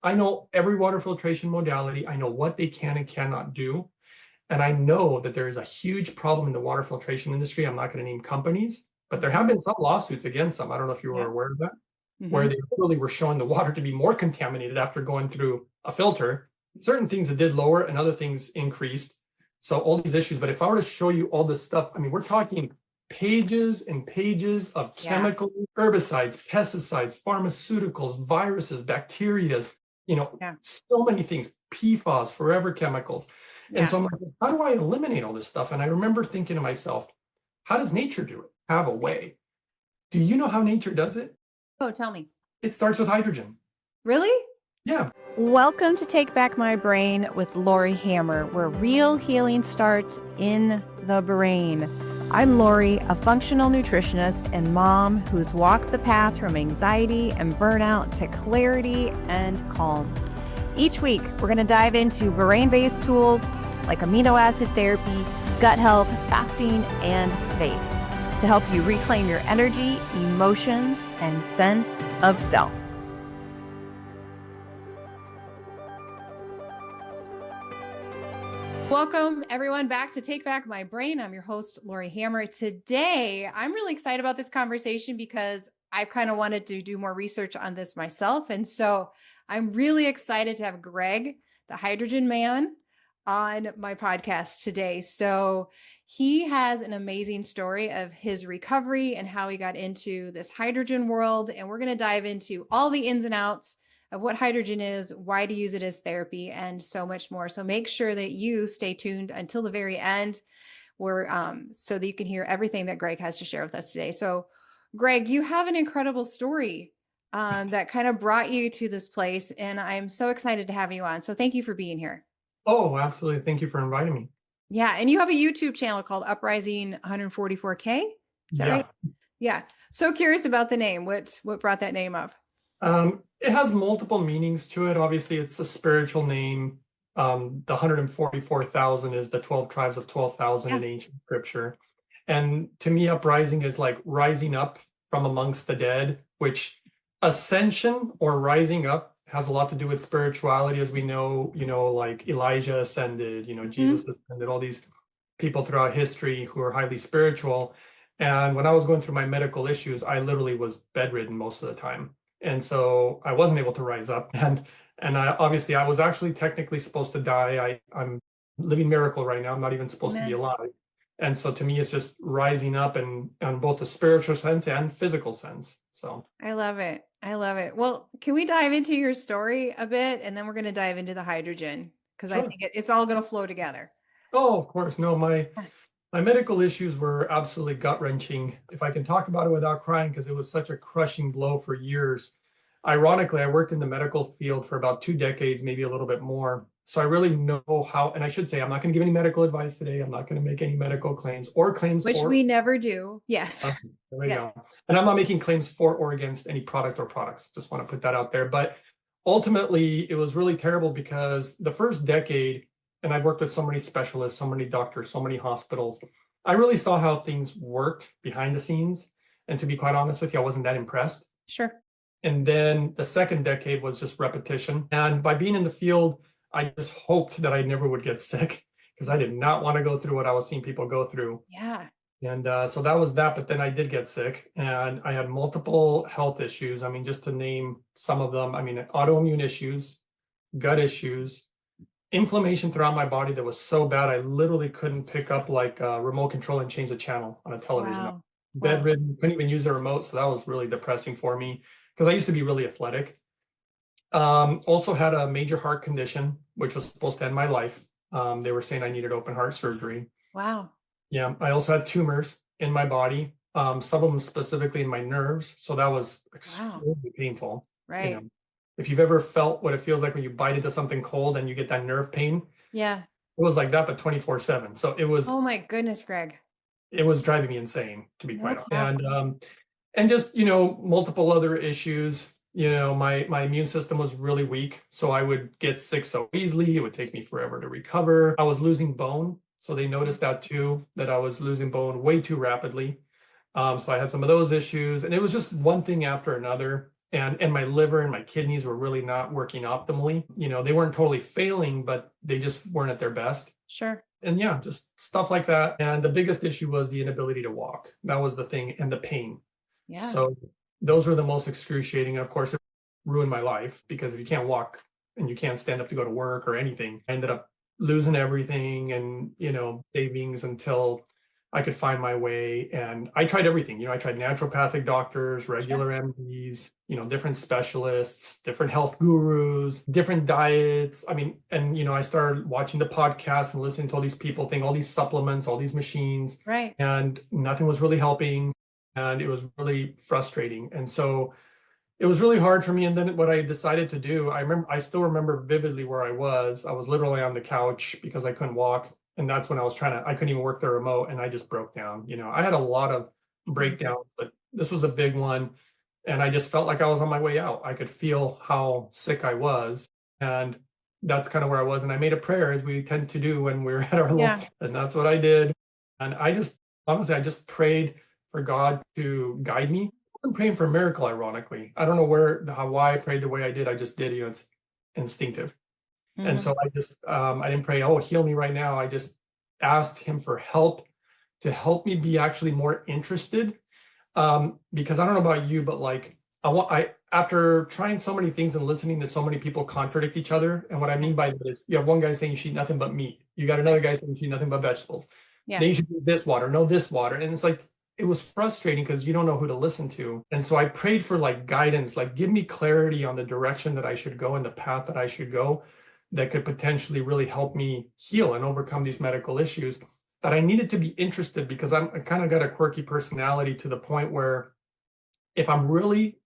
I know every water filtration modality. I know what they can and cannot do. And I know that there is a huge problem in the water filtration industry. I'm not going to name companies, but there have been some lawsuits against them. I don't know if you were Yeah. aware of that, where Hmm. they literally were showing the water to be more contaminated after going through a filter. Certain things it did lower and other things increased. So all these issues. But if I were to show you all this stuff, I mean, we're talking pages and pages of Yeah. chemical herbicides, pesticides, pharmaceuticals, viruses, bacteria, Yeah. so many things, PFAS, forever chemicals. And Yeah. so I'm like, how do I eliminate all this stuff? And I remember thinking to myself, how does nature do it? Have a way. Do you know how nature does it? Oh, tell me. It starts with hydrogen. Really? Yeah. Welcome to Take Back My Brain with Laurie Hammer, where real healing starts in the brain. I'm Laurie, a functional nutritionist and mom who's walked the path from anxiety and burnout to clarity and calm. Each week, we're going to dive into brain-based tools like amino acid therapy, gut health, fasting, and faith to help you reclaim your energy, emotions, and sense of self. Welcome, everyone, back to Take Back My Brain. I'm your host, Laurie Hammer. Today, I'm really excited about this conversation because I kind of wanted to do more research on this myself. And so I'm really excited to have Greg, the Hydrogen Man, on my podcast today. So he has an amazing story of his recovery and how he got into this hydrogen world. And we're going to dive into all the ins and outs of what hydrogen is, why to use it as therapy, and so much more. So make sure that you stay tuned until the very end, where so that you can hear everything that Greg has to share with us today. So, Greg, you have an incredible story that kind of brought you to this place, and I'm so excited to have you on. So thank you for being here. Oh, absolutely. Thank you for inviting me. Yeah, and you have a YouTube channel called Uprising 144K. Is that right? Yeah. Yeah. So curious about the name. What brought that name up? It has multiple meanings to it. Obviously, it's a spiritual name. The 144,000 is the 12 tribes of 12,000 Yeah. in ancient scripture. And to me, uprising is like rising up from amongst the dead, which ascension or rising up has a lot to do with spirituality, as we know, like Elijah ascended, Jesus ascended, all these people throughout history who are highly spiritual. And when I was going through my medical issues, I literally was bedridden most of the time. And so I wasn't able to rise up. And obviously I was actually technically supposed to die. I'm living miracle right now. I'm not even supposed to be Amen. alive. And so to me, it's just rising up and on both the spiritual sense and physical sense. So I love it. I love it. Well, can we dive into your story a bit and then we're going to dive into the hydrogen because I sure. think it's all going to flow together. Oh, of course. No, my Yeah. my medical issues were absolutely gut-wrenching. If I can talk about it without crying, because it was such a crushing blow for years. Ironically, I worked in the medical field for about 2 decades, maybe a little bit more. So I really know how, and I should say, I'm not going to give any medical advice today. I'm not going to make any medical claims or claims Which for, we never do. Yes. there we Yeah. go. And I'm not making claims for or against any product or products. Just want to put that out there. But ultimately, it was really terrible because the first decade, and I've worked with so many specialists, so many doctors, so many hospitals, I really saw how things worked behind the scenes. And to be quite honest with you, I wasn't that impressed. Sure. And then the second decade was just repetition. And by being in the field, I just hoped that I never would get sick because I did not want to go through what I was seeing people go through. Yeah. And so that was that. But then I did get sick and I had multiple health issues. I mean, just to name some of them, I mean, autoimmune issues, gut issues, inflammation throughout my body that was so bad, I literally couldn't pick up like a remote control and change the channel on a television. Wow. Wow. Bedridden, couldn't even use the remote. So that was really depressing for me because I used to be really athletic. Also had a major heart condition, which was supposed to end my life. They were saying I needed open heart surgery. Wow. Yeah, I also had tumors in my body, some of them specifically in my nerves. So that was extremely painful. You know, Right. if you've ever felt what it feels like when you bite into something cold and you get that nerve pain, Yeah. it was like that, but 24/7. So Oh my goodness, Greg. it was driving me insane, to be No quite honest. problem. And just, multiple other issues. My immune system was really weak, so I would get sick so easily. It would take me forever to recover. I was losing bone, so they noticed that too, that I was losing bone way too rapidly. So I had some of those issues, and it was just one thing after another. and my liver and my kidneys were really not working optimally. They weren't totally failing, but they just weren't at their best. Sure. And yeah, just stuff like that. And the biggest issue was the inability to walk. That was the thing, and the pain. Yes. So those were the most excruciating. And of course, it ruined my life, because if you can't walk and you can't stand up to go to work or anything, I ended up losing everything and, savings until I could find my way. And I tried everything. I tried naturopathic doctors, regular MDs, different specialists, different health gurus, different diets. I mean, and, I started watching the podcasts and listening to all these people think all these supplements, all these machines, Right. and nothing was really helping. And it was really frustrating. And so it was really hard for me. And then what I decided to do, I still remember vividly where I was. I was literally on the couch because I couldn't walk. And that's when I couldn't even work the remote, and I just broke down. I had a lot of breakdowns, but this was a big one. And I just felt like I was on my way out. I could feel how sick I was. And that's kind of where I was. And I made a prayer, as we tend to do when we're at our Yeah. local. And that's what I did. And honestly, I just prayed for God to guide me. I'm praying for a miracle, ironically. I don't know why I prayed the way I did. I just did. It's instinctive. And Mhm. so I didn't pray, oh, heal me right now. I just asked him for help, to help me be actually more interested. Because I don't know about you, but like after trying so many things and listening to so many people contradict each other, and what I mean by that is, you have one guy saying you should eat nothing but meat. You got another guy saying you should eat nothing but vegetables. Yeah. Then you should do this water, no this water. And it's like, it was frustrating because you don't know who to listen to. And so I prayed for like guidance, like give me clarity on the direction that I should go and the path that I should go that could potentially really help me heal and overcome these medical issues. But I needed to be interested, because I kind of got a quirky personality, to the point where if I'm really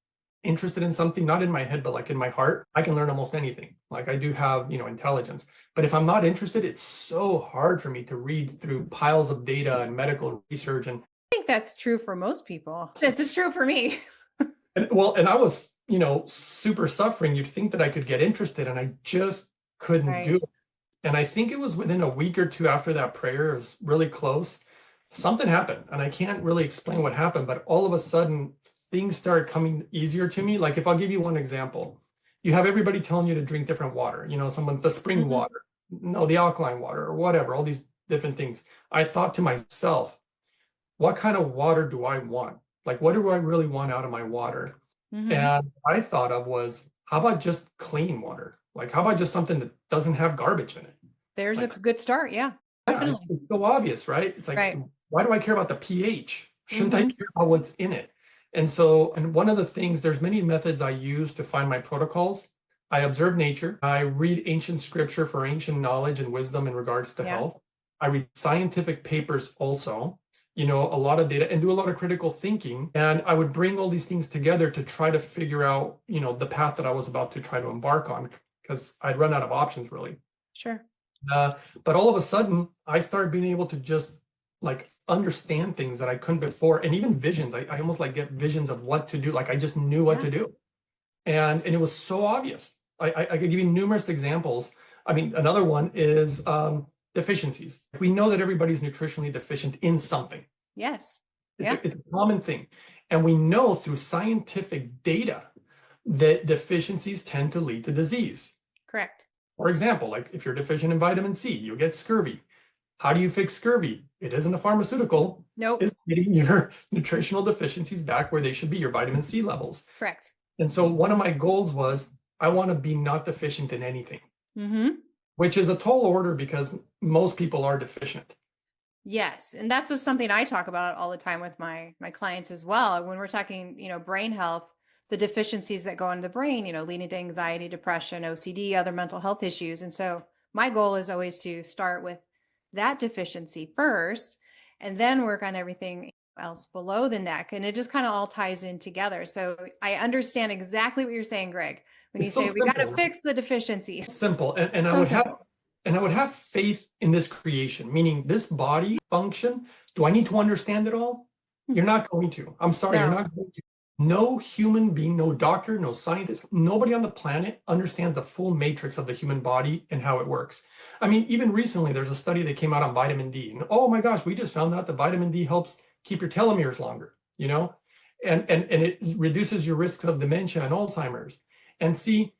interested in something, not in my head, but like in my heart, I can learn almost anything. Like I do have, intelligence. But if I'm not interested, it's so hard for me to read through piles of data and medical research. And I think that's true for most people. That's true for me. and I was, super suffering. You'd think that I could get interested, and I just couldn't do Right. it. And I think it was within a week or two after that prayer, it was really close, something happened. And I can't really explain what happened, but all of a sudden things started coming easier to me. Like, if I'll give you one example, you have everybody telling you to drink different water. Someone's the spring Mhm. water, no, the alkaline water, or whatever, all these different things. I thought to myself, what kind of water do I want? Like, what do I really want out of my water? Mhm. And I thought of was, how about just clean water? Like, how about just something that doesn't have garbage in it? There's a Like, good start. Yeah. yeah, it's, Definitely. it's so obvious, right? It's like, Right. why do I care about the pH? Shouldn't I Mhm. care about what's in it? And one of the things, there's many methods I use to find my protocols. I observe nature. I read ancient scripture for ancient knowledge and wisdom in regards to Yeah. health. I read scientific papers also, a lot of data, and do a lot of critical thinking. And I would bring all these things together to try to figure out, the path that I was about to try to embark on, because I'd run out of options, really. Sure. But all of a sudden, I started being able to just like understand things that I couldn't before, and even visions. I almost like get visions of what to do. Like I just knew what Yeah. to do, and it was so obvious. I could give you numerous examples. I mean, another one is deficiencies. We know that everybody's nutritionally deficient in something. Yes. It's Yeah. it's a common thing, and we know through scientific data that deficiencies tend to lead to disease. Correct. For example, like if you're deficient in vitamin C, you'll get scurvy. How do you fix scurvy? It isn't a pharmaceutical. Nope. It's getting your nutritional deficiencies back where they should be, your vitamin C levels. Correct. And so one of my goals was, I want to be not deficient in anything, Mhm. which is a tall order because most people are deficient. Yes, and that's just something I talk about all the time with my clients as well. When we're talking, brain health, the deficiencies that go into the brain, leading to anxiety, depression, OCD, other mental health issues. And so my goal is always to start with that deficiency first and then work on everything else below the neck. And it just kind of all ties in together. So I understand exactly what you're saying, Greg, when you It's so say we got to simple, fix the deficiencies. simple. And So simple. I would have faith in this creation, meaning this body function. Do I need to understand it all? You're not going to. I'm sorry, you're No. not going to. No human being, no doctor, no scientist, nobody on the planet understands the full matrix of the human body and how it works. I mean, even recently, there's a study that came out on vitamin D. And oh my gosh, we just found out that vitamin D helps keep your telomeres longer, and it reduces your risk of dementia and Alzheimer's. And see,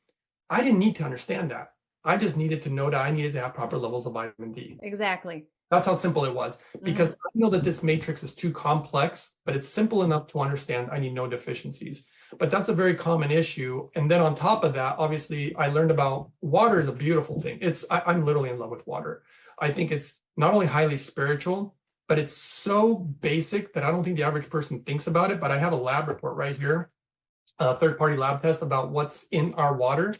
I didn't need to understand that. I just needed to know that I needed to have proper levels of vitamin D. Exactly. That's how simple it was, because I know that this matrix is too complex, but it's simple enough to understand I need no deficiencies. But that's a very common issue. And then on top of that, obviously, I learned about water is a beautiful thing. I'm literally in love with water. I think it's not only highly spiritual, but it's so basic that I don't think the average person thinks about it. But I have a lab report right here, a third-party lab test about what's in our water.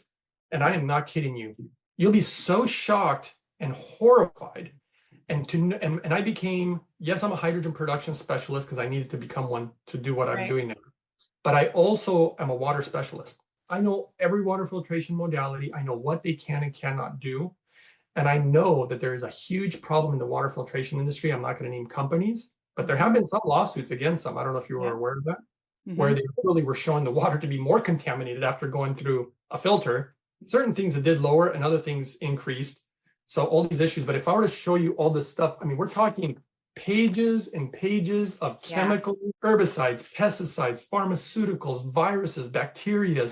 And I am not kidding you. You'll be so shocked and horrified. And I became, yes, I'm a hydrogen production specialist because I needed to become one to do what I'm doing now. But I also am a water specialist. I know every water filtration modality. I know what they can and cannot do. And I know that there is a huge problem in the water filtration industry. I'm not going to name companies, but there have been some lawsuits against them. I don't know if you were aware of that, where they really were showing the water to be more contaminated after going through a filter. Certain things it did lower and other things increased. So all these issues, but if I were to show you all this stuff, I mean, we're talking pages and pages of chemical herbicides, pesticides, pharmaceuticals, viruses, bacteria,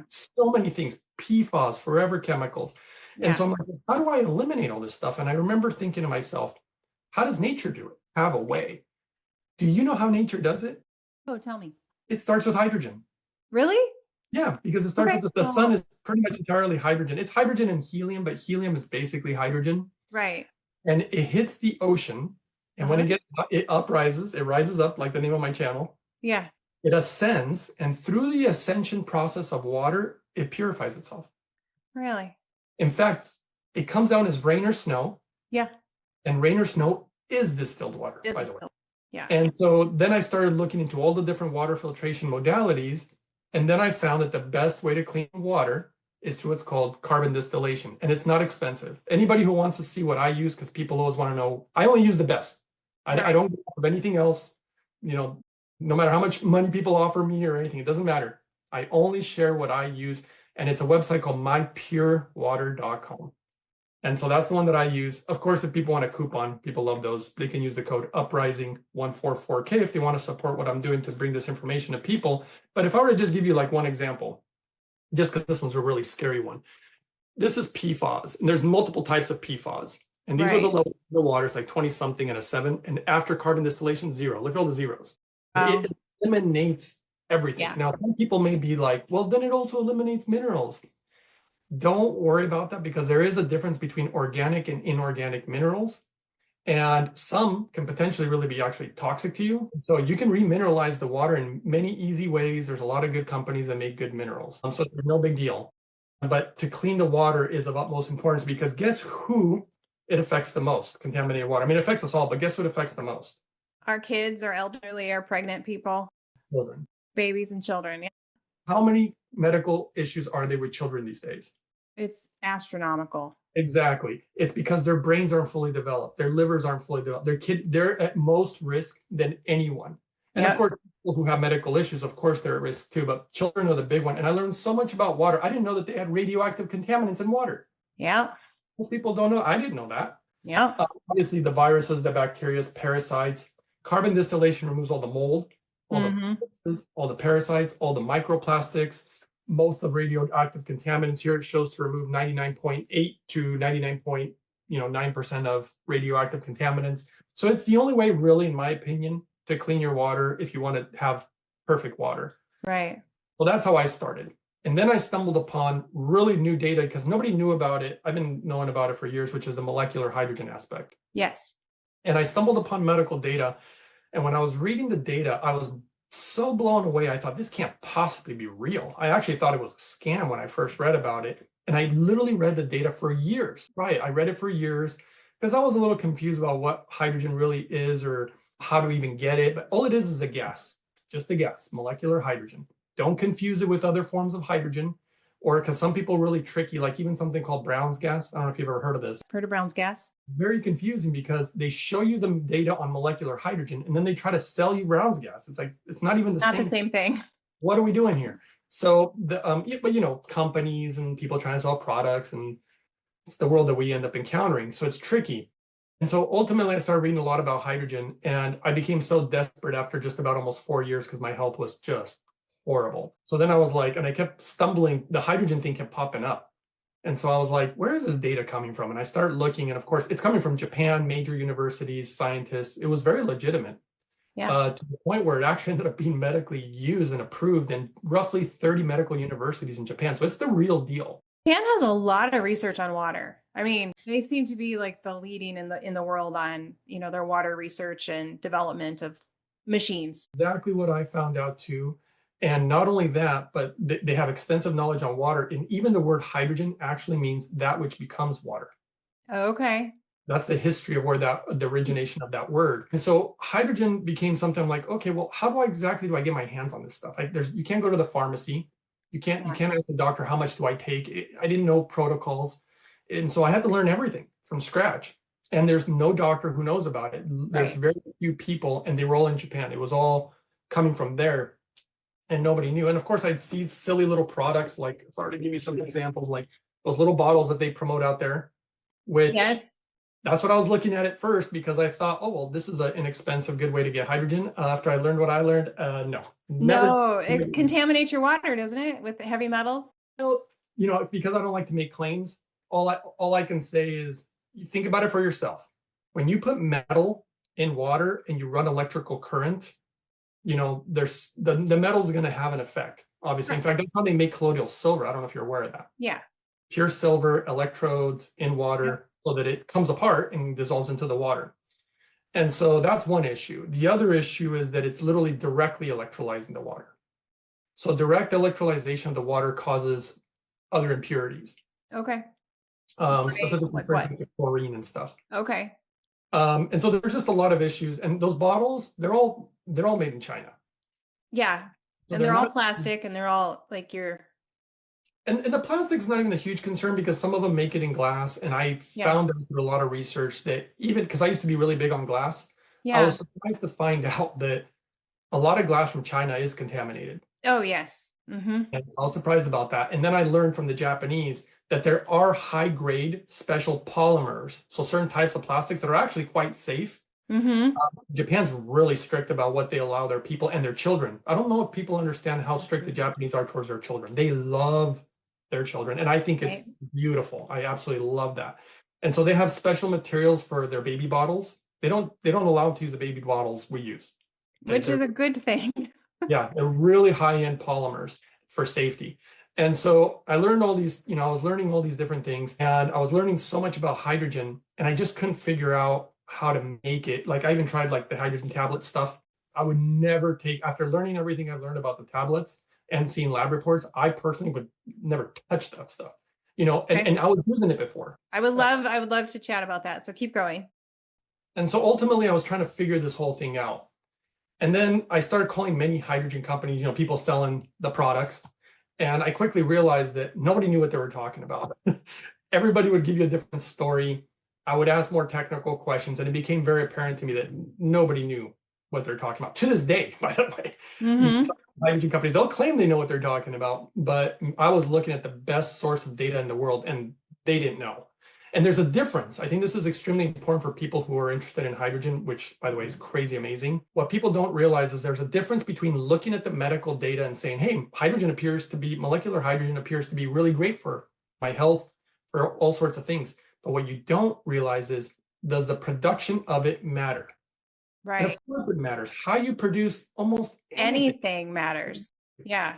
so many things, PFAS, forever chemicals. And so I'm like, how do I eliminate all this stuff? And I remember thinking to myself, how does nature do it? Have a way. Do you know how nature does it? Oh, tell me. It starts with hydrogen. Really? Yeah, because it starts with the sun is pretty much entirely hydrogen. It's hydrogen and helium, but helium is basically hydrogen. Right. And it hits the ocean. And when it rises up like the name of my channel. Yeah. It ascends, and through the ascension process of water, it purifies itself. Really? In fact, it comes down as rain or snow. Yeah. And rain or snow is distilled water, by the way. Yeah. And so then I started looking into all the different water filtration modalities. And then I found that the best way to clean water is through what's called carbon distillation. And it's not expensive. Anybody who wants to see what I use, because people always want to know, I only use the best. I don't have anything else, no matter how much money people offer me or anything, it doesn't matter. I only share what I use. And it's a website called mypurewater.com. And so that's the one that I use. Of course, if people want a coupon, people love those. They can use the code uprising144K if they want to support what I'm doing to bring this information to people. But if I were to just give you like one example, just because this one's a really scary one. This is PFAS, and there's multiple types of PFAS. And these are the levels of the water, it's like 20 something and a 7. And after carbon distillation, 0. Look at all the zeros. It eliminates everything. Yeah. Now, some people may be like, well, then it also eliminates minerals. Don't worry about that, because there is a difference between organic and inorganic minerals. And some can potentially really be actually toxic to you. So you can remineralize the water in many easy ways. There's a lot of good companies that make good minerals. So it's no big deal. But to clean the water is of utmost importance, because guess who it affects the most? Contaminated water. I mean, it affects us all, but guess what affects the most? Our kids, our elderly, our pregnant people. Children. Babies and children. Yeah. How many medical issues are there with children these days? It's astronomical. Exactly. It's because their brains aren't fully developed. Their livers aren't fully developed. They're at most risk than anyone. And of course, people who have medical issues, of course, they're at risk too, but children are the big one. And I learned so much about water. I didn't know that they had radioactive contaminants in water. Yeah. Most people don't know. I didn't know that. Yeah. Obviously, the viruses, the bacteria, parasites. Carbon distillation removes all the mold, all the viruses, all the parasites, all the microplastics. Most of radioactive contaminants here, it shows to remove 99.8 to 99.9% of radioactive contaminants. So it's the only way, really, in my opinion, to clean your water if you want to have perfect water. Right. Well, that's how I started. And then I stumbled upon really new data, because nobody knew about it. I've been knowing about it for years, which is the molecular hydrogen aspect. Yes. And I stumbled upon medical data. And when I was reading the data, I was so blown away. I thought, this can't possibly be real. I actually thought it was a scam when I first read about it. And I literally read the data for years. Right. I read it for years because I was a little confused about what hydrogen really is or how to even get it. But all it is a gas, just a gas, molecular hydrogen. Don't confuse it with other forms of hydrogen, or because some people are really tricky, like even something called Brown's gas. I don't know if you've ever heard of this. Heard of Brown's gas? Very confusing, because they show you the data on molecular hydrogen and then they try to sell you Brown's gas. It's like, it's not even the same thing. What are we doing here? So but companies and people trying to sell products, and it's the world that we end up encountering. So it's tricky. And so ultimately, I started reading a lot about hydrogen, and I became so desperate after just about almost 4 years because my health was just horrible. So then I was like, and I kept stumbling, the hydrogen thing kept popping up. And so I was like, where is this data coming from? And I started looking, and of course, it's coming from Japan, major universities, scientists. It was very legitimate Yeah. to the point where it actually ended up being medically used and approved in roughly 30 medical universities in Japan. So it's the real deal. Japan has a lot of research on water. I mean, they seem to be like the leading in the world on, their water research and development of machines. Exactly what I found out too. And not only that, but they have extensive knowledge on water. And even the word hydrogen actually means that which becomes water. Okay. That's the history of where the origination of that word. And so hydrogen became something I'm like, okay, well, how do I get my hands on this stuff? You can't go to the pharmacy. You Yeah. can't ask the doctor, how much do I take? I didn't know protocols. And so I had to learn everything from scratch. And there's no doctor who knows about it. There's Right. very few people, and they were all in Japan. It was all coming from there, and nobody knew. And of course, I'd see silly little products like, sorry to give you some examples, like those little bottles that they promote out there, which Yes. that's what I was looking at first because I thought, oh, well, this is an inexpensive, good way to get hydrogen. After I learned what I learned, no, never. No, it contaminates your water, doesn't it, with heavy metals? Because I don't like to make claims, all I can say is you think about it for yourself. When you put metal in water and you run electrical current, there's the metal's going to have an effect, obviously. In Right. fact, that's how they make colloidal silver. I don't know if you're aware of that. Yeah. Pure silver electrodes in Yep. water so that it comes apart and dissolves into the water. And so that's one issue. The other issue is that it's literally directly electrolyzing the water. So direct electrolyzation of the water causes other impurities, Okay. specifically, Like for what? instance, chlorine and stuff. Okay. And so there's just a lot of issues. And those bottles, they're all made in China. Yeah. So And they're they're all not, plastic and they're all like and the plastic is not even a huge concern because some of them make it in glass. And I yeah. found out through a lot of research that even because I used to be really big on glass, I Yeah. was surprised to find out that a lot of glass from China is contaminated. Oh, yes. Mm-hmm. And I was surprised about that. And then I learned from the Japanese that there are high grade special polymers, so certain types of plastics that are actually quite safe. Mm-hmm. Japan's really strict about what they allow their people and their children. I don't know if people understand how strict the Japanese are towards their children. They love their children, and I think it's Right. beautiful. I absolutely love that. And so they have special materials for their baby bottles. They don't allow them to use the baby bottles we use. Which is a good thing. Yeah, they're really high-end polymers for safety. And so I learned all these, I was learning all these different things, and I was learning so much about hydrogen, and I just couldn't figure out how to make it. Like I even tried like the hydrogen tablet stuff. I would never take, after learning everything I've learned about the tablets and seeing lab reports, I personally would never touch that stuff. And, Okay. and I was using it before. I would love to chat about that. So keep going. And so ultimately I was trying to figure this whole thing out. And then I started calling many hydrogen companies, people selling the products. And I quickly realized that nobody knew what they were talking about. Everybody would give you a different story. I would ask more technical questions, and it became very apparent to me that nobody knew what they're talking about. To this day, by the way, Mm-hmm. hydrogen companies, they'll claim they know what they're talking about, but I was looking at the best source of data in the world, and they didn't know. And there's a difference. I think this is extremely important for people who are interested in hydrogen, which, by the way, is crazy amazing. What people don't realize is there's a difference between looking at the medical data and saying, hey, molecular hydrogen appears to be really great for my health, for all sorts of things. But what you don't realize is, does the production of it matter? And of Right. course it matters. How you produce almost anything. Anything matters. Yeah.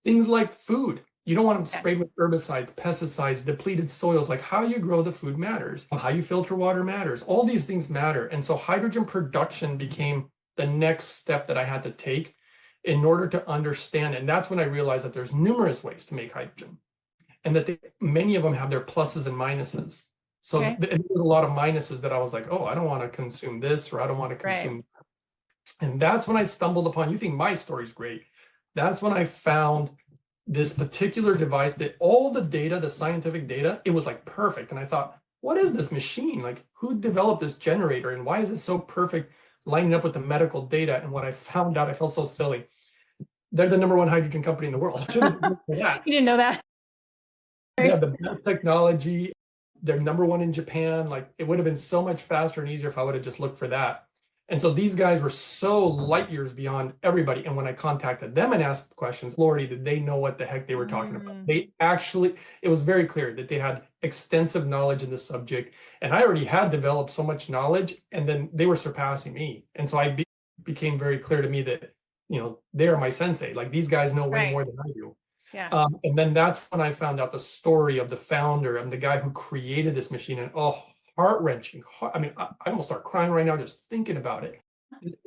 Things like food. You don't want them Yeah. sprayed with herbicides, pesticides, depleted soils. Like how you grow the food matters. How you filter water matters. All these things matter. And so hydrogen production became the next step that I had to take in order to understand. And that's when I realized that there's numerous ways to make hydrogen, and that many of them have their pluses and minuses. So Okay. there's a lot of minuses that I was like, oh, I don't want to consume this, or I don't want to consume. Right. And that's when I stumbled upon, you think my story's great. That's when I found this particular device that all the data, the scientific data, it was like perfect. And I thought, what is this machine? Like, who developed this generator? And why is it so perfect lining up with the medical data? And what I found out, I felt so silly. They're the #1 hydrogen company in the world. You didn't know that? They have the best technology. They're number one in Japan. Like it would have been so much faster and easier if I would have just looked for that. And so these guys were so light years beyond everybody. And when I contacted them and asked questions, Lori, did they know what the heck they were talking about? They actually, it was very clear that they had extensive knowledge in the subject. And I already had developed so much knowledge, and then they were surpassing me. And so became very clear to me that, they are my sensei. Like these guys know way more than I do. Yeah. And then that's when I found out the story of the founder and the guy who created this machine. And heart-wrenching. I mean, I almost start crying right now just thinking about it.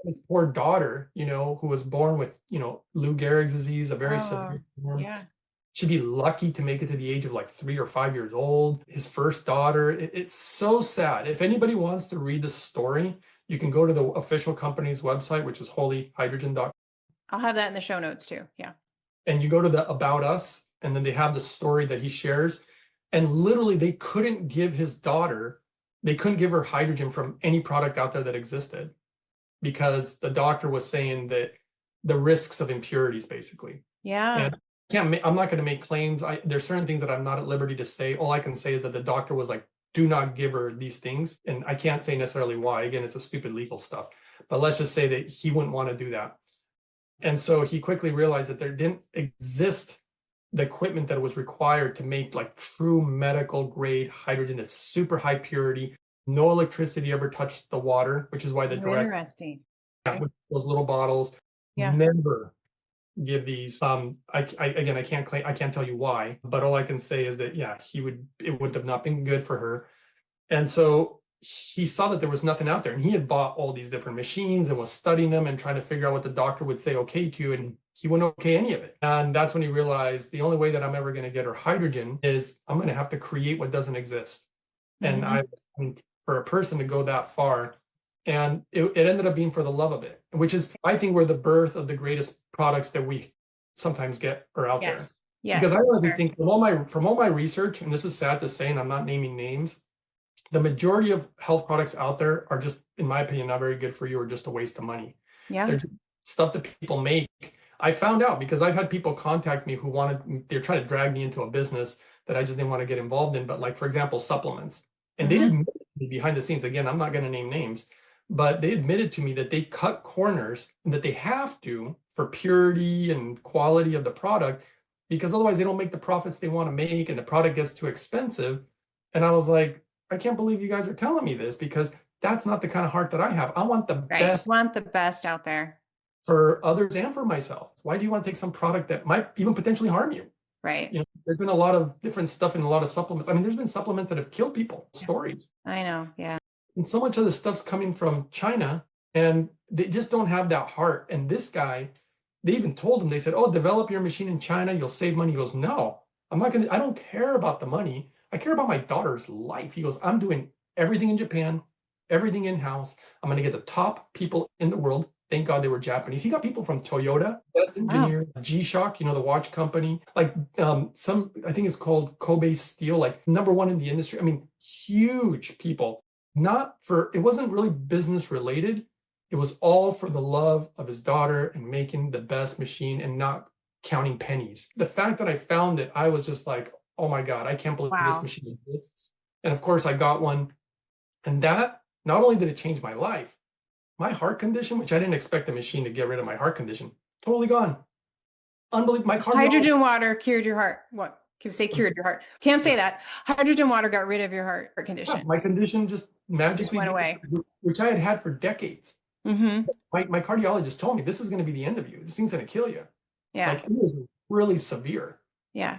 His poor daughter, who was born with, Lou Gehrig's disease, a very severe form. Yeah. She'd be lucky to make it to the age of like 3 or 5 years old. His first daughter. It's so sad. If anybody wants to read the story, you can go to the official company's website, which is holyhydrogen.com. I'll have that in the show notes too. Yeah. And you go to the About Us, and then they have the story that he shares. And literally, they couldn't give her hydrogen from any product out there that existed, because the doctor was saying that the risks of impurities, basically. Yeah. And I'm not going to make claims. There's certain things that I'm not at liberty to say. All I can say is that the doctor was like, do not give her these things. And I can't say necessarily why. Again, it's a stupid legal stuff. But let's just say that he wouldn't want to do that. And so he quickly realized that there didn't exist the equipment that was required to make like true medical grade hydrogen that's super high purity. No electricity ever touched the water, which is why the direct, interesting. with those little bottles, never give these. I can't tell you why, but all I can say is that it would have not been good for her. And so he saw that there was nothing out there, and he had bought all these different machines and was studying them and trying to figure out what the doctor would say okay to, and he wouldn't okay any of it. And that's when he realized the only way that I'm ever going to get her hydrogen is I'm going to have to create what doesn't exist. And I mean, for a person to go that far, and it ended up being for the love of it, which is, I think, where the birth of the greatest products that we sometimes get are out there. Yes. Because I really think from all my research, and this is sad to say, and I'm not naming names, the majority of health products out there are just, in my opinion, not very good for you, or just a waste of money. Yeah. They're just stuff that people make. I found out because I've had people contact me who they're trying to drag me into a business that I just didn't want to get involved in. But like, for example, supplements. And they admitted to me behind the scenes, again, I'm not going to name names, but they admitted to me that they cut corners, and that they have to, for purity and quality of the product, because otherwise they don't make the profits they want to make, and the product gets too expensive. And I was like, I can't believe you guys are telling me this, because that's not the kind of heart that I have. I want the best. You want the best out there for others and for myself. Why do you want to take some product that might even potentially harm you? Right. There's been a lot of different stuff in a lot of supplements. I mean, there's been supplements that have killed people, stories. I know. Yeah. And so much of the stuff's coming from China, and they just don't have that heart. And this guy, they even told him, they said, oh, develop your machine in China, you'll save money. He goes, no, I don't care about the money. I care about my daughter's life. He goes, I'm doing everything in Japan, everything in-house. I'm going to get the top people in the world. Thank God they were Japanese. He got people from Toyota, best engineer, G-Shock, the watch company, like I think it's called Kobe Steel, like #1 in the industry. I mean, huge people. It wasn't really business related. It was all for the love of his daughter and making the best machine and not counting pennies. The fact that I found it, I was just like, oh my God, I can't believe this machine exists. And of course I got one. And that, not only did it change my life, my heart condition, which I didn't expect the machine to get rid of my heart condition, totally gone. Unbelievable. Hydrogen water cured your heart. What? Can say cured your heart? Can't say that. Hydrogen water got rid of your heart condition. Yeah, my condition just magically went away, which I had for decades. My cardiologist told me, this is going to be the end of you. This thing's going to kill you. Yeah. Like, it was really severe. Yeah.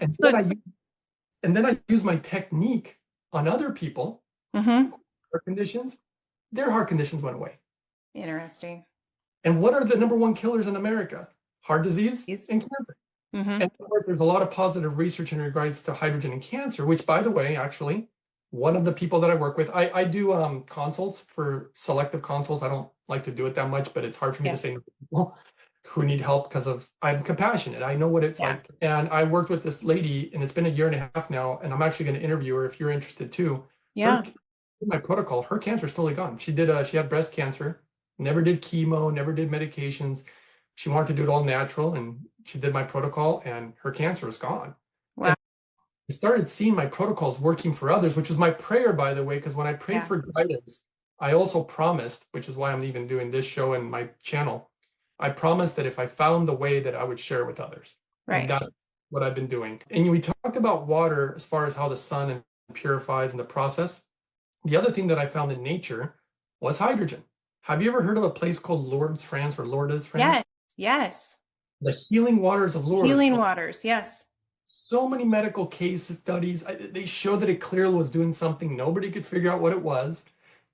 And then I use my technique on other people, heart conditions. Their heart conditions went away. Interesting. And what are the #1 killers in America? Heart disease and cancer. And of course, there's a lot of positive research in regards to hydrogen and cancer, which, by the way, actually, one of the people that I work with, I do consults for selective consults. I don't like to do it that much, but it's hard for me to say no to people who need help because I'm compassionate. I know what it's like. And I worked with this lady, and it's been 1.5 years now, and I'm actually going to interview her if you're interested too. Yeah. My protocol, her cancer is totally gone. She had breast cancer, never did chemo, never did medications. She wanted to do it all natural, and she did my protocol, and her cancer is gone. Wow. I started seeing my protocols working for others, which was my prayer, by the way, because when I prayed Yeah. for guidance, I also promised, which is why I'm even doing this show and my channel. I promised that if I found the way that I would share it with others. And Right. that's what I've been doing. And we talked about water as far as how the sun purifies and the process. The other thing that I found in nature was hydrogen. Have you ever heard of a place called Lourdes, France, or Lourdes, Yes. France? Yes. The healing waters of Lourdes. Healing waters. Yes. So many medical case studies. They showed that it clearly was doing something. Nobody could figure out what it was.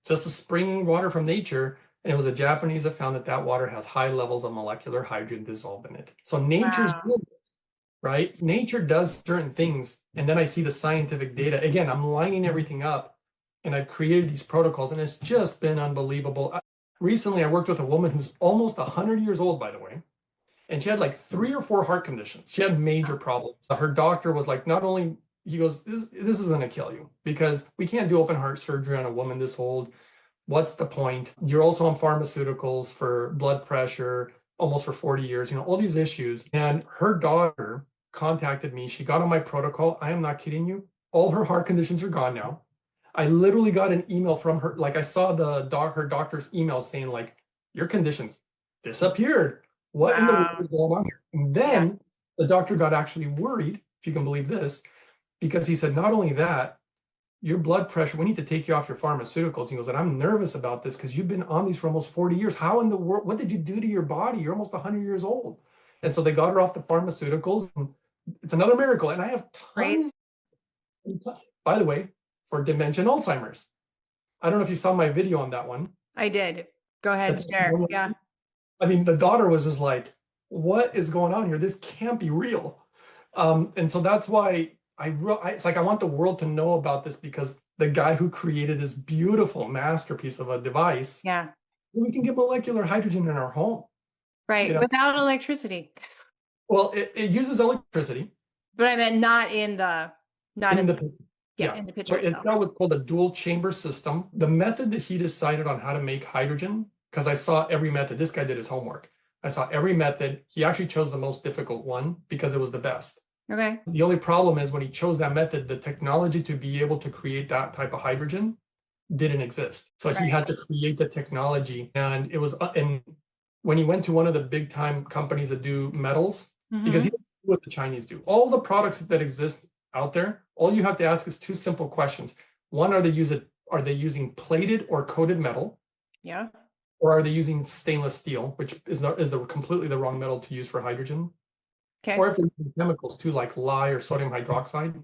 Just a spring water from nature. And it was a Japanese that found that that water has high levels of molecular hydrogen dissolved in it. So nature's Wow. doing this, right? Nature does certain things. And then I see the scientific data. Again, I'm lining everything up and I've created these protocols and it's just been unbelievable. Recently, I worked with a woman who's almost 100 years old, by the way, and she had like 3 or 4 heart conditions. She had major problems. Her doctor was like, not only, he goes, this is going to kill you because we can't do open heart surgery on a woman this old. What's the point? You're also on pharmaceuticals for blood pressure almost for 40 years, all these issues. And her daughter contacted me. She got on my protocol. I am not kidding you. All her heart conditions are gone now. I literally got an email from her. Like I saw her doctor's email saying like, your conditions disappeared. What in the world Wow. is going on here? And Yeah. then the doctor got actually worried, if you can believe this, because he said, not only that, your blood pressure, we need to take you off your pharmaceuticals. He goes, and I'm nervous about this because you've been on these for almost 40 years. How in the world, what did you do to your body? You're almost 100 years old. And so they got her off the pharmaceuticals. And it's another miracle. And I have Praise. tons, by the way, for dementia and Alzheimer's. I don't know if you saw my video on that one. I did. Go ahead and share. Yeah. I mean, the daughter was just like, what is going on here? This can't be real. And so that's why it's like I want the world to know about this because the guy who created this beautiful masterpiece of a device, Yeah. we can get molecular hydrogen in our home. Right. Without electricity. Well, it uses electricity But I meant not in in the in the So picture it's itself. got what's called a dual chamber system. The method that he decided on how to make hydrogen, because I saw every method, this guy did his homework. I saw every method. He actually chose the most difficult one because it was the best. Okay. The only problem is when he chose that method, the technology to be able to create that type of hydrogen didn't exist. So he had to create the technology. And it was, and when he went to one of the big time companies that do metals, because he doesn't do what the Chinese do. All the products that exist out there, all you have to ask is 2 simple questions. One, are they using plated or coated metal? Yeah. Or are they using stainless steel, which is completely the wrong metal to use for hydrogen? Okay. Or if they're using chemicals too, like lye or sodium hydroxide.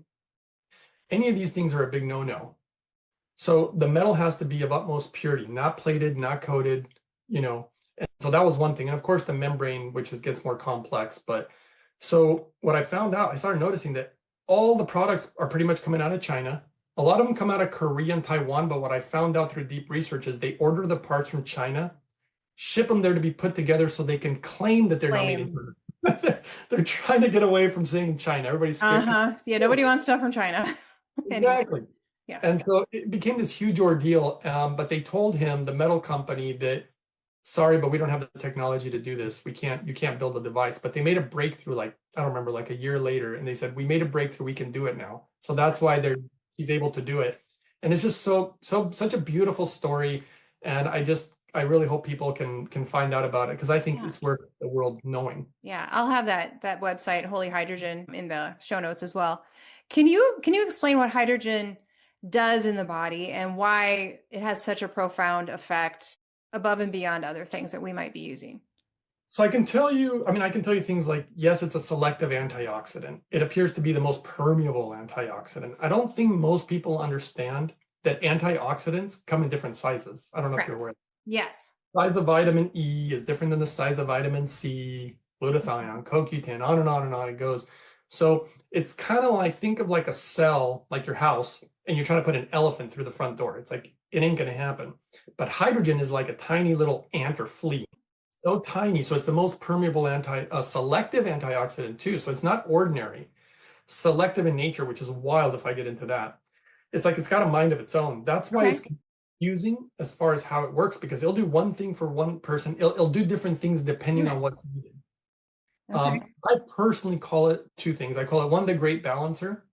Any of these things are a big no-no. So the metal has to be of utmost purity, not plated, not coated, And so that was one thing. And of course, the membrane, which gets more complex. But so what I found out, I started noticing that all the products are pretty much coming out of China. A lot of them come out of Korea and Taiwan. But what I found out through deep research is they order the parts from China, ship them there to be put together so they can claim that they're not made in China. They're trying to get away from saying China. Everybody's scared. Yeah. Nobody wants stuff from China. Exactly. Yeah. And so it became this huge ordeal. But they told him, the metal company, that sorry, but we don't have the technology to do this. You can't build a device. But they made a breakthrough, like, I don't remember, like a year later, and they said, we made a breakthrough, we can do it now. So that's why he's able to do it. And it's just such a beautiful story. And I really hope people can find out about it because I think it's worth the world knowing. Yeah, I'll have that website, Holy Hydrogen, in the show notes as well. Can you explain what hydrogen does in the body and why it has such a profound effect above and beyond other things that we might be using? So I can tell you things like, yes, it's a selective antioxidant. It appears to be the most permeable antioxidant. I don't think most people understand that antioxidants come in different sizes. I don't know if you're aware. Yes. Size of vitamin E is different than the size of vitamin C, glutathione, CoQ10, on and on it goes. So it's kind of like, think of like a cell, like your house, and you're trying to put an elephant through the front door. It's like, it ain't going to happen. But hydrogen is like a tiny little ant or flea. So tiny. So it's the most permeable selective antioxidant too. So it's not ordinary. Selective in nature, which is wild if I get into that. It's like it's got a mind of its own. That's why it's confusing as far as how it works, because it'll do one thing for one person. It'll do different things depending on what's needed. I personally call it 2 things. I call it, one, the great balancer.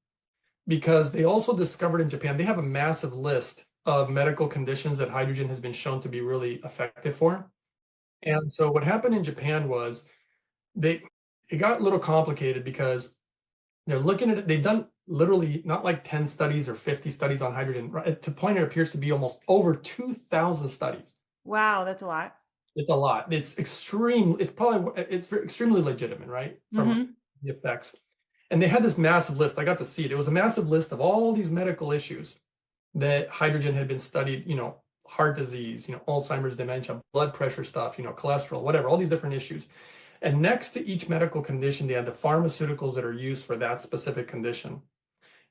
because they also discovered in Japan, they have a massive list of medical conditions that hydrogen has been shown to be really effective for. And so what happened in Japan was they it got a little complicated because they're looking at it, they've done literally not like 10 studies or 50 studies on hydrogen. Right? To point, it appears to be almost over 2,000 studies. Wow, that's a lot. It's a lot. It's extreme. It's probably extremely legitimate, right? From Mm-hmm. the effects. And they had this massive list. I got to see it. It was a massive list of all these medical issues that hydrogen had been studied, heart disease, Alzheimer's, dementia, blood pressure stuff, cholesterol, whatever, all these different issues. And next to each medical condition, they had the pharmaceuticals that are used for that specific condition.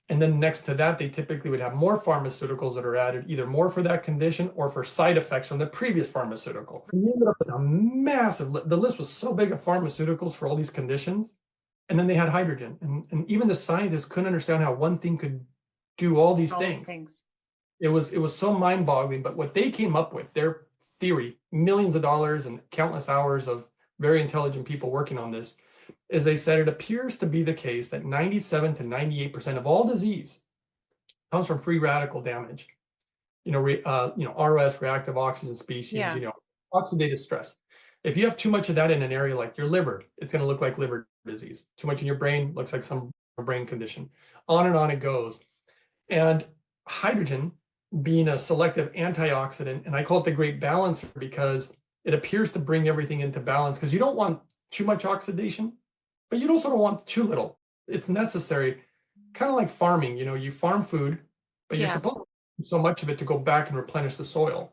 And then next to that, they typically would have more pharmaceuticals that are added, either more for that condition or for side effects from the previous pharmaceutical. And you ended up with a massive, the list was so big of pharmaceuticals for all these conditions. And then they had hydrogen. And even the scientists couldn't understand how one thing could do all these things. It was so mind-boggling. But what they came up with, their theory, millions of dollars and countless hours of very intelligent people working on this, is they said it appears to be the case that 97 to 98% of all disease comes from free radical damage. ROS, reactive oxygen species, oxidative stress. If you have too much of that in an area like your liver, it's going to look like liver disease. Too much in your brain looks like some brain condition. On and on it goes. And hydrogen being a selective antioxidant, and I call it the great balancer because it appears to bring everything into balance, because you don't want too much oxidation, but you also don't want too little. It's necessary, kind of like farming. You farm food, but you're supposed to do so much of it to go back and replenish the soil,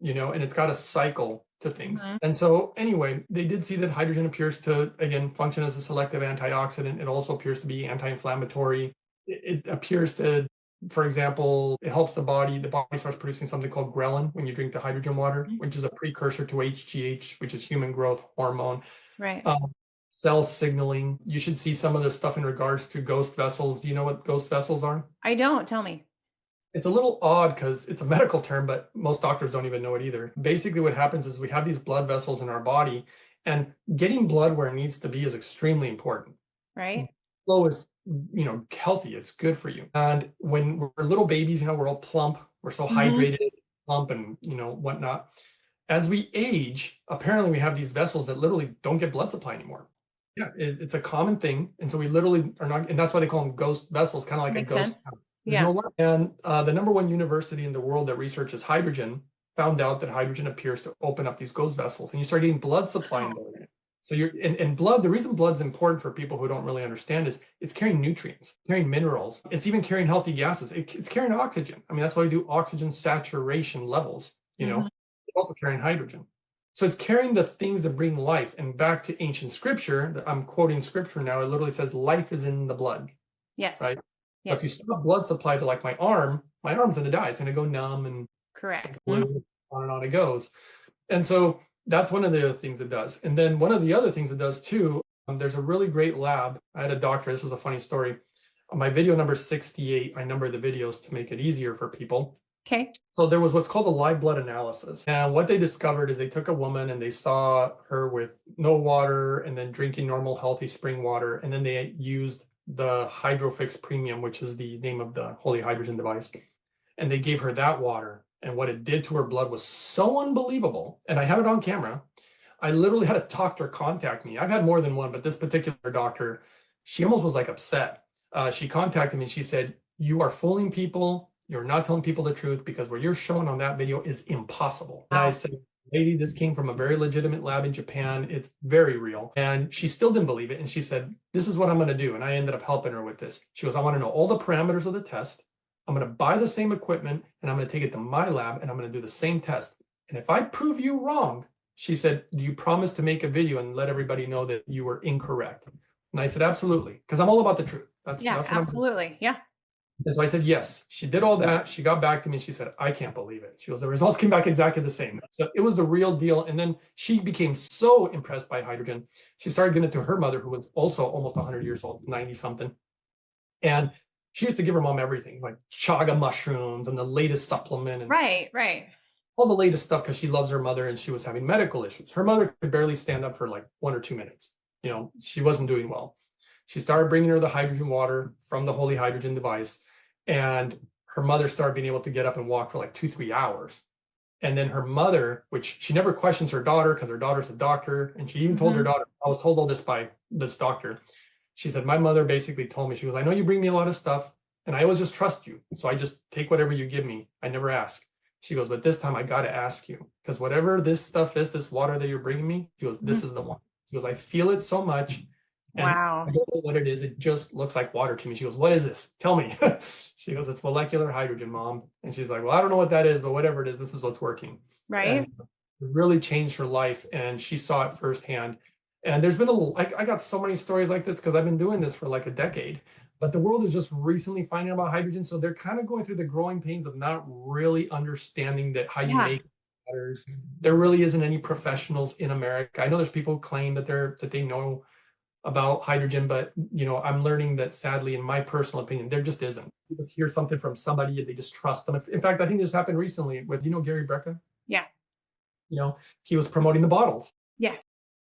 and it's got a cycle to things. Mm-hmm. And so anyway, they did see that hydrogen appears to, again, function as a selective antioxidant. It also appears to be anti-inflammatory. It appears to, for example, it helps the body starts producing something called ghrelin when you drink the hydrogen water, which is a precursor to HGH, which is human growth hormone. Right. Cell signaling. You should see some of this stuff in regards to ghost vessels. Do you know what ghost vessels are? I don't. Tell me. It's a little odd because it's a medical term, but most doctors don't even know it either. Basically, what happens is we have these blood vessels in our body, and getting blood where it needs to be is extremely important. Right. Flow is, healthy. It's good for you. And when we're little babies, we're all plump. We're so hydrated, plump, and whatnot. As we age, apparently we have these vessels that literally don't get blood supply anymore. Yeah, it's a common thing. And so we literally are not, and that's why they call them ghost vessels, kind of like Makes a ghost. Sense. Yeah. And the number one university in the world that researches hydrogen found out that hydrogen appears to open up these ghost vessels, and you start getting blood supply in there. So and blood, the reason blood's important for people who don't really understand is it's carrying nutrients, carrying minerals. It's even carrying healthy gases. It's carrying oxygen. I mean, that's why we do oxygen saturation levels, It's also carrying hydrogen. So it's carrying the things that bring life. And back to ancient scripture, I'm quoting scripture now, it literally says life is in the blood. Yes. Right? Yes. If you stop blood supply to like my arm's going to die. It's going to go numb and correct. On and on it goes. And so that's one of the things it does. And then one of the other things it does too, there's a really great lab. I had a doctor, this was a funny story. On my video number 68, I number the videos to make it easier for people. Okay. So there was what's called a live blood analysis. And what they discovered is they took a woman and they saw her with no water and then drinking normal, healthy spring water. And then they used the Hydrofix Premium, which is the name of the holy hydrogen device. And they gave her that water. And what it did to her blood was so unbelievable. And I have it on camera. I literally had a doctor contact me. I've had more than one, but this particular doctor, she almost was like upset. She contacted me and she said, "You are fooling people. You're not telling people the truth because what you're showing on that video is impossible." And I said, "Lady, this came from a very legitimate lab in Japan. It's very real." And she still didn't believe it. And she said, "This is what I'm going to do." And I ended up helping her with this. She goes, "I want to know all the parameters of the test. I'm going to buy the same equipment and I'm going to take it to my lab and I'm going to do the same test. And if I prove you wrong," she said, "do you promise to make a video and let everybody know that you were incorrect?" And I said, "Absolutely." Because I'm all about the truth. That's absolutely. Yeah. And so I said, yes. She did all that. She got back to me. She said, "I can't believe it." She goes, "The results came back exactly the same." So it was the real deal. And then she became so impressed by hydrogen. She started giving it to her mother, who was also almost 100 years old, 90 something. And she used to give her mom everything, like chaga mushrooms and the latest supplement. And right. All the latest stuff, because she loves her mother and she was having medical issues. Her mother could barely stand up for like 1 or 2 minutes. She wasn't doing well. She started bringing her the hydrogen water from the Holy Hydrogen device, and her mother started being able to get up and walk for like 2-3 hours. And then her mother, which she never questions her daughter because her daughter's a doctor, and she even told her daughter, I was told all this by this doctor. She said, my mother basically told me, she goes, I know you bring me a lot of stuff, and I always just trust you. So I just take whatever you give me. I never ask. She goes, but this time I got to ask you, because whatever this stuff is, this water that you're bringing me, she goes, this is the one. She goes, I feel it so much. And Wow. I don't know what it is. It just looks like water to me. She goes, what is this? Tell me. She goes, it's molecular hydrogen, Mom. And she's like, well, I don't know what that is, but whatever it is, this is what's working. Right. And it really changed her life, and she saw it firsthand. And there's been I got so many stories like this because I've been doing this for like a decade, but the world is just recently finding out about hydrogen. So they're kind of going through the growing pains of not really understanding that how you make it matters. There really isn't any professionals in America. I know there's people who claim that they know about hydrogen, but I'm learning that sadly, in my personal opinion, there just isn't. You just hear something from somebody and they just trust them. In fact, I think this happened recently with, Gary Brecka. Yeah. He was promoting the bottles. Yes.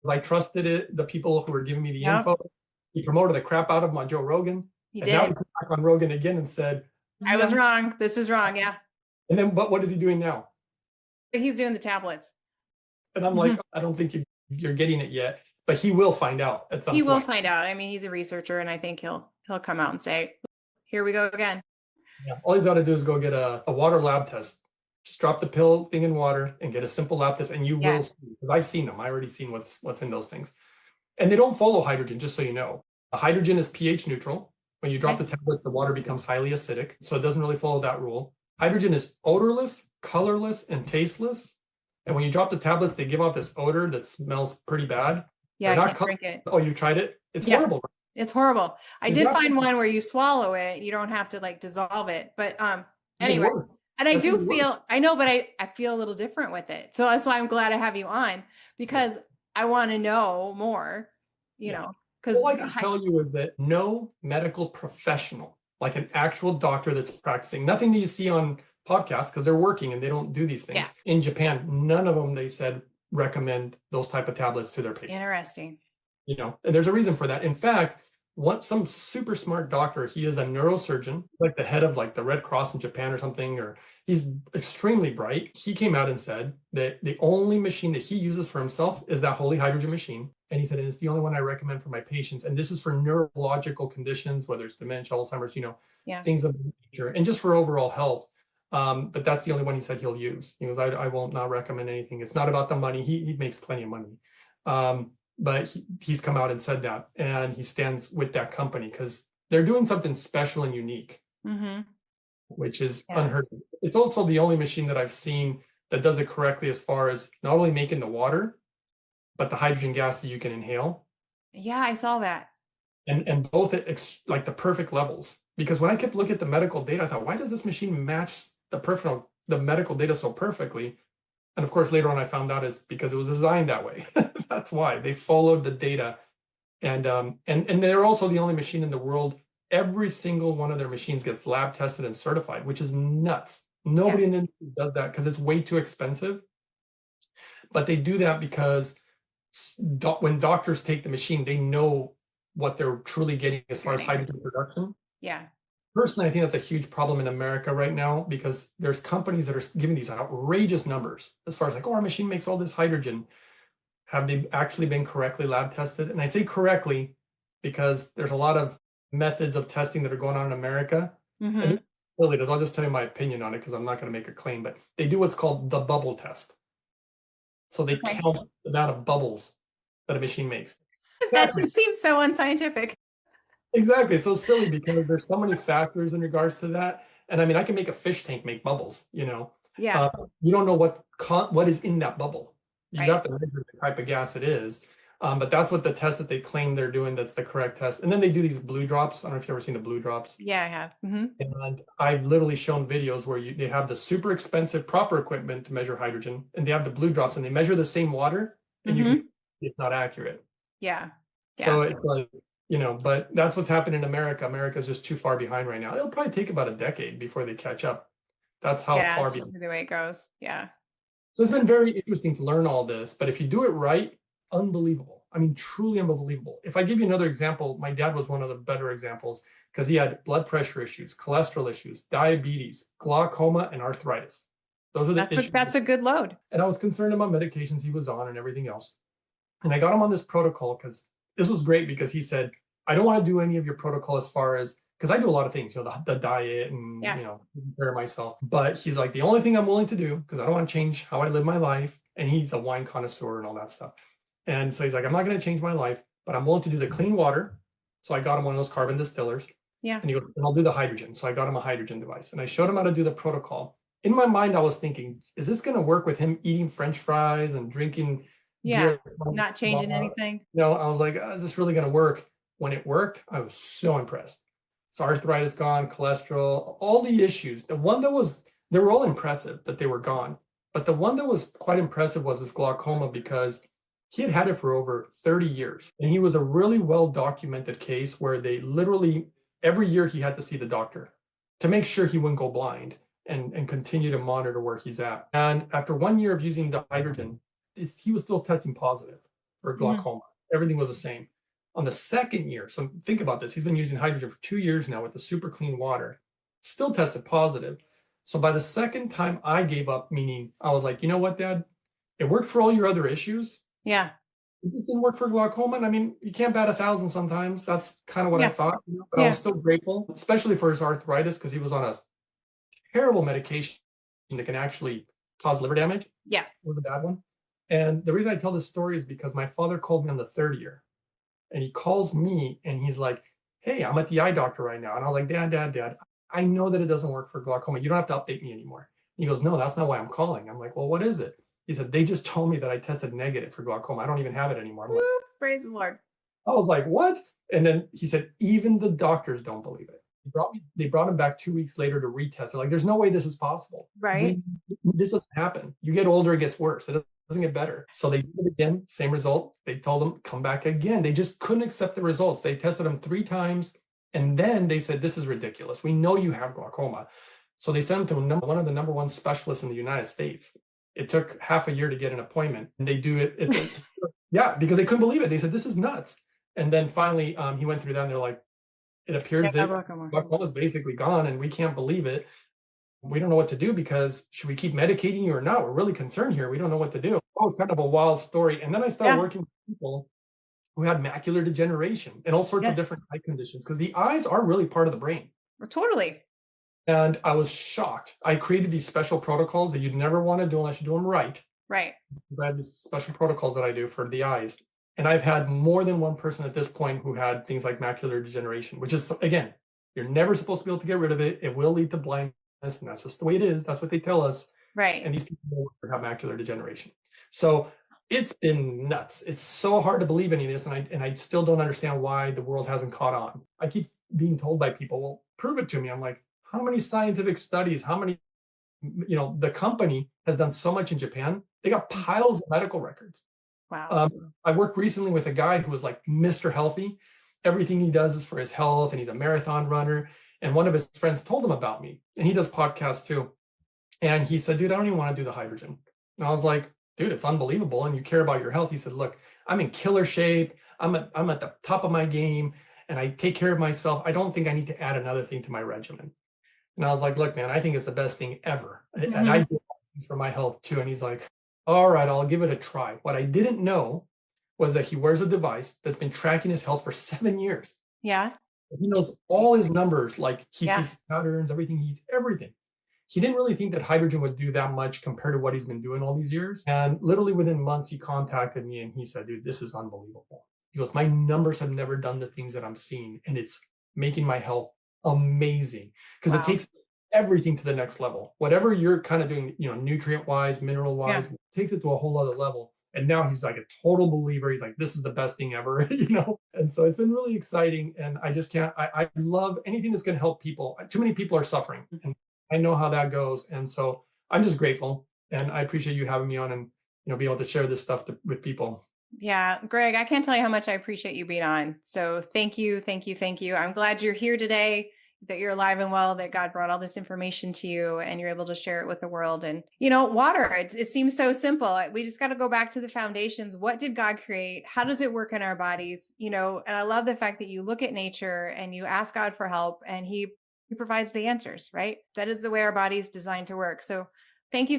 I trusted it, the people who were giving me the info. He promoted the crap out of him on Joe Rogan. He and did. Now he came back on Rogan again and said, I was wrong. This is wrong. Yeah. And then, but what is he doing now? He's doing the tablets. And I'm like, I don't think you're getting it yet, but he will find out at some point. He will find out. I mean, he's a researcher, and I think he'll come out and say, here we go again. Yeah. All he's got to do is go get a water lab test. Just drop the pill thing in water and get a simple lab test, and you will see, because I've seen them. I already seen what's in those things. And they don't follow hydrogen, just so you know. Hydrogen is pH neutral. When you drop the tablets, the water becomes highly acidic, so it doesn't really follow that rule. Hydrogen is odorless, colorless, and tasteless. And when you drop the tablets, they give off this odor that smells pretty bad. Yeah, I can't drink it. Oh, you tried it? It's horrible. It's horrible. I did find one where you swallow it. You don't have to like dissolve it. But anyway, and I do feel, I know, but I feel a little different with it. So that's why I'm glad I have you on, because I want to know more, because all I can tell you is that no medical professional, like an actual doctor that's practicing, nothing that you see on podcasts, because they're working and they don't do these things. In Japan, none of them, they said, recommend those type of tablets to their patients. Interesting. And there's a reason for that. In fact, some super smart doctor, he is a neurosurgeon, like the head of like the Red Cross in Japan or something, or he's extremely bright. He came out and said that the only machine that he uses for himself is that Holy Hydrogen machine. And he said, it's the only one I recommend for my patients. And this is for neurological conditions, whether it's dementia, Alzheimer's, things of that nature, and just for overall health. But that's the only one he said he'll use. He goes, I won't not recommend anything. It's not about the money. He makes plenty of money. But he's come out and said that, and he stands with that company because they're doing something special and unique, which is unheard of. It's also the only machine that I've seen that does it correctly as far as not only making the water, but the hydrogen gas that you can inhale. Yeah, I saw that. And both at like the perfect levels. Because when I kept looking at the medical data, I thought, why does this machine match the medical data so perfectly? And of course, later on, I found out is because it was designed that way. That's why they followed the data. And they're also the only machine in the world. Every single one of their machines gets lab tested and certified, which is nuts. Nobody in the industry does that because it's way too expensive. But they do that because when doctors take the machine, they know what they're truly getting as far as hydrogen production. Yeah. Personally, I think that's a huge problem in America right now because there's companies that are giving these outrageous numbers as far as like, oh, our machine makes all this hydrogen. Have they actually been correctly lab tested? And I say correctly because there's a lot of methods of testing that are going on in America. And silly does. I'll just tell you my opinion on it because I'm not going to make a claim, but they do what's called the bubble test. So they count the amount of bubbles that a machine makes. That just seems so unscientific. Exactly. It's so silly because there's so many factors in regards to that. And I mean, I can make a fish tank make bubbles, Yeah. You don't know what is in that bubble. You have to measure the type of gas it is. But that's what the test that they claim they're doing, that's the correct test. And then they do these blue drops. I don't know if you've ever seen the blue drops. Yeah, I have. And I've literally shown videos where they have the super expensive proper equipment to measure hydrogen, and they have the blue drops, and they measure the same water, and you can see it's not accurate. Yeah. So it's like, but that's what's happening in America. America's just too far behind right now. It'll probably take about a decade before they catch up. That's how far behind. That's the way it goes. Yeah. So it's been very interesting to learn all this, but if you do it right, unbelievable. I mean, truly unbelievable. If I give you another example, my dad was one of the better examples because he had blood pressure issues, cholesterol issues, diabetes, glaucoma, and arthritis. Those are the issues. That's a good load. And I was concerned about medications he was on and everything else. And I got him on this protocol because this was great because he said, I don't want to do any of your protocol as far as, because I do a lot of things, the diet and, taking care of myself. But he's like, the only thing I'm willing to do, because I don't want to change how I live my life. And he's a wine connoisseur and all that stuff. And so he's like, I'm not going to change my life, but I'm willing to do the clean water. So I got him one of those carbon distillers. Yeah. And he goes, and I'll do the hydrogen. So I got him a hydrogen device. And I showed him how to do the protocol. In my mind, I was thinking, is this going to work with him eating French fries and drinking beer? Not changing anything. I was like, is this really going to work? When it worked, I was so impressed. So arthritis gone, cholesterol, all the issues. The one that was, they were all impressive that they were gone. But the one that was quite impressive was his glaucoma because he had had it for over 30 years. And he was a really well-documented case where they literally, every year he had to see the doctor to make sure he wouldn't go blind and continue to monitor where he's at. And after 1 year of using the hydrogen, he was still testing positive for glaucoma. Everything was the same. On the second year, so think about this, he's been using hydrogen for 2 years now with the super clean water, still tested positive. So by the second time I gave up, meaning I was like, you know what, Dad? It worked for all your other issues. Yeah. It just didn't work for glaucoma. And I mean, you can't bat 1,000 sometimes. That's kind of what I thought. But I was still grateful, especially for his arthritis, because he was on a terrible medication that can actually cause liver damage. Yeah. It was a bad one. And the reason I tell this story is because my father called me on the third year. And he calls me and he's like, hey, I'm at the eye doctor right now. And I was like, Dad, I know that it doesn't work for glaucoma. You don't have to update me anymore. And he goes, no, that's not why I'm calling. I'm like, well, what is it? He said, they just told me that I tested negative for glaucoma. I don't even have it anymore. I'm like, praise the Lord. I was like, what? And then he said, even the doctors don't believe it. They brought him back 2 weeks later to retest it. Like, there's no way this is possible. Right. This doesn't happen. You get older, it gets worse. It doesn't get better. So they did it again, same result. They told him, come back again. They just couldn't accept the results. They tested him 3 times. And then they said, this is ridiculous. We know you have glaucoma. So they sent him to one of the number 1 specialists in the United States. It took half a year to get an appointment. And they do it. It's because they couldn't believe it. They said, this is nuts. And then finally, he went through that and they're like, it appears that glaucoma is basically gone and we can't believe it. We don't know what to do because should we keep medicating you or not? We're really concerned here. We don't know what to do. It was kind of a wild story. And then I started working with people who had macular degeneration and all sorts of different eye conditions because the eyes are really part of the brain. Totally. And I was shocked. I created these special protocols that you'd never want to do unless you do them right. Right. I have these special protocols that I do for the eyes. And I've had more than one person at this point who had things like macular degeneration, which is, again, you're never supposed to be able to get rid of it. It will lead to blindness, and that's just the way it is. That's what they tell us. Right. And these people have macular degeneration. So it's been nuts. It's so hard to believe any of this, and I still don't understand why the world hasn't caught on. I keep being told by people, well, prove it to me. I'm like, how many scientific studies, how many, the company has done so much in Japan. They got piles of medical records. Wow. I worked recently with a guy who was like Mr. Healthy. Everything he does is for his health, and he's a marathon runner. And one of his friends told him about me, and he does podcasts too. And he said, dude, I don't even want to do the hydrogen. And I was like, dude, it's unbelievable. And you care about your health. He said, look, I'm in killer shape. I'm at the top of my game and I take care of myself. I don't think I need to add another thing to my regimen. And I was like, look, man, I think it's the best thing ever. And I do things for my health too. And he's like, all right, I'll give it a try. What I didn't know was that he wears a device that's been tracking his health for 7 years. Yeah. He knows all his numbers, like he sees patterns, everything he eats, everything. He didn't really think that hydrogen would do that much compared to what he's been doing all these years. And literally within months, he contacted me and he said, dude, this is unbelievable. He goes, my numbers have never done the things that I'm seeing. And it's making my health amazing because it takes everything to the next level. Whatever you're kind of doing, nutrient wise, mineral wise, takes it to a whole other level. And now he's like a total believer. He's like, this is the best thing ever, And so it's been really exciting. And I just can't, I love anything that's going to help people. Too many people are suffering. And I know how that goes. And so I'm just grateful. And I appreciate you having me on and, being able to share this stuff with people. Yeah, Greg, I can't tell you how much I appreciate you being on. So thank you. I'm glad you're here today. that you're alive and well, that God brought all this information to you and you're able to share it with the world. And, water, it seems so simple. We just got to go back to the foundations. What did God create? How does it work in our bodies? And I love the fact that you look at nature and you ask God for help and he provides the answers, right? That is the way our body is designed to work. So thank you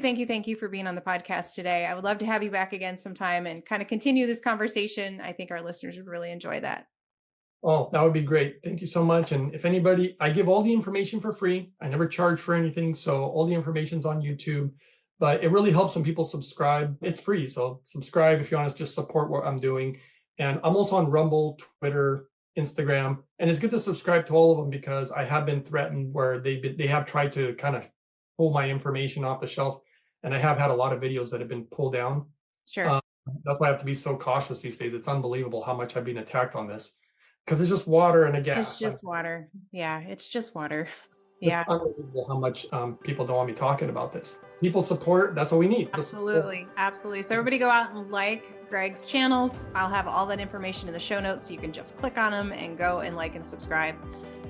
for being on the podcast today. I would love to have you back again sometime and kind of continue this conversation. I think our listeners would really enjoy that. Oh, that would be great. Thank you so much. And if anybody, I give all the information for free. I never charge for anything. So all the information's on YouTube, but it really helps when people subscribe. It's free. So subscribe if you want to just support what I'm doing. And I'm also on Rumble, Twitter, Instagram, and it's good to subscribe to all of them because I have been threatened where they have tried to kind of pull my information off the shelf. And I have had a lot of videos that have been pulled down. Sure. That's why I have to be so cautious these days. It's unbelievable how much I've been attacked on this. Because it's just water and a gas. It's just water. Yeah, it's just water. It's Yeah, unbelievable how much people don't want me talking about this. People support, that's what we need. absolutely. Absolutely. So everybody go out and like Greg's channels. I'll have all that information in the show notes. So you can just click on them and go and like and subscribe.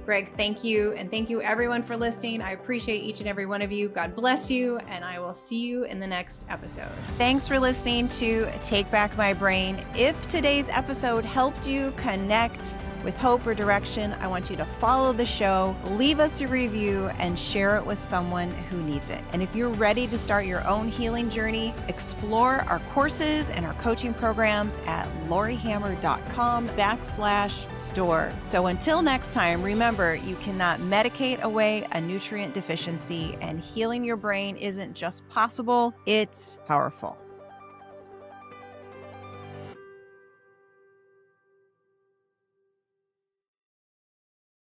Greg, thank you. And thank you everyone for listening. I appreciate each and every one of you. God bless you. And I will see you in the next episode. Thanks for listening to Take Back My Brain. If today's episode helped you connect with hope or direction, I want you to follow the show, leave us a review, and share it with someone who needs it. And if you're ready to start your own healing journey, explore our courses and our coaching programs at lauriehammer.com/store. So until next time, remember, you cannot medicate away a nutrient deficiency, and healing your brain isn't just possible, it's powerful.